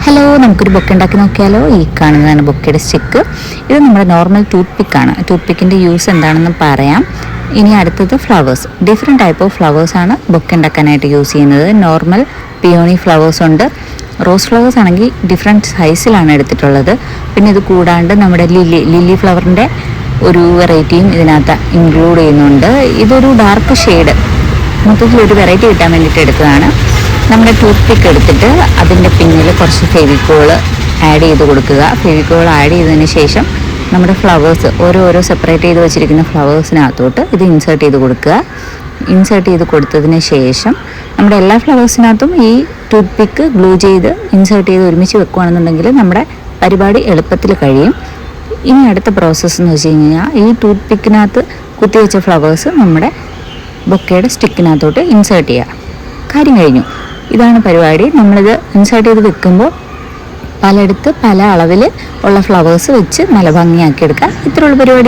Hello, നമുക്കൊരു bouquet ഉണ്ടാക്കി നോക്കിയാലോ. ഈ കാണുന്നതാണ് ബൊക്കയുടെ സ്റ്റിക്ക്. ഇത് നമ്മുടെ നോർമൽ ടൂത്ത് പിക്കാണ്. ടൂത്ത് പിക്കിൻ്റെ യൂസ് എന്താണെന്ന് പറയാം. ഇനി അടുത്തത് ഫ്ലവേഴ്സ്. ഡിഫറെൻറ്റ് ടൈപ്പ് ഓഫ് ഫ്ലവേഴ്സാണ് ബൊക്കെ ഉണ്ടാക്കാനായിട്ട് യൂസ് ചെയ്യുന്നത്. നോർമൽ പിയോണി ഫ്ലവേഴ്സ് ഉണ്ട്. റോസ് ഫ്ലവേഴ്സ് ആണെങ്കിൽ ഡിഫറെൻറ്റ് സൈസിലാണ് എടുത്തിട്ടുള്ളത്. പിന്നെ ഇത് കൂടാണ്ട് നമ്മുടെ ലില്ലി ഫ്ലവറിൻ്റെ ഒരു വെറൈറ്റിയും ഇതിനകത്ത് ഇൻക്ലൂഡ് ചെയ്യുന്നുണ്ട്. ഇതൊരു ഡാർക്ക് ഷെയ്ഡ്, മൊത്തത്തിൽ ഒരു വെറൈറ്റി കിട്ടാൻ വേണ്ടിയിട്ട് എടുത്തതാണ്. നമ്മുടെ ടൂത്ത് പിക്ക് എടുത്തിട്ട് അതിൻ്റെ പിന്നിൽ കുറച്ച് ഫെവിക്കോൾ ആഡ് ചെയ്ത് കൊടുക്കുക. ഫെവിക്കോൾ ആഡ് ചെയ്തതിന് ശേഷം നമ്മുടെ ഫ്ലവേഴ്സ് ഓരോ സെപ്പറേറ്റ് ചെയ്ത് വെച്ചിരിക്കുന്ന ഫ്ലവേഴ്സിനകത്തോട്ട് ഇത് ഇൻസേർട്ട് ചെയ്ത് കൊടുക്കുക. ഇൻസേർട്ട് ചെയ്ത് കൊടുത്തതിന് ശേഷം നമ്മുടെ എല്ലാ ഫ്ലവേഴ്സിനകത്തും ഈ ടൂത്ത് പിക്ക് ഗ്ലൂ ചെയ്ത് ഇൻസേർട്ട് ചെയ്ത് ഒരുമിച്ച് വെക്കുകയാണെന്നുണ്ടെങ്കിൽ നമ്മുടെ പരിപാടി എളുപ്പത്തിൽ കഴിയും. ഇനി അടുത്ത പ്രോസസ്സ് എന്ന് വെച്ച് കഴിഞ്ഞാൽ ഈ ടൂത്ത് പിക്കിനകത്ത് കുത്തിവെച്ച ഫ്ലവേഴ്സ് നമ്മുടെ ബൊക്കയുടെ സ്റ്റിക്കിനകത്തോട്ട് ഇൻസേർട്ട് ചെയ്യുക. കാര്യം കഴിഞ്ഞു. ഇതാണ് പരിപാടി. നമ്മളിത് ഇൻസേർട്ട് ചെയ്ത് വെക്കുമ്പോൾ പലയിടത്ത് പല അളവിൽ ഉള്ള ഫ്ലവേഴ്സ് വെച്ച് നല്ല ഭംഗിയാക്കി എടുക്കുക. ഇത്രയുള്ള പരിപാടി.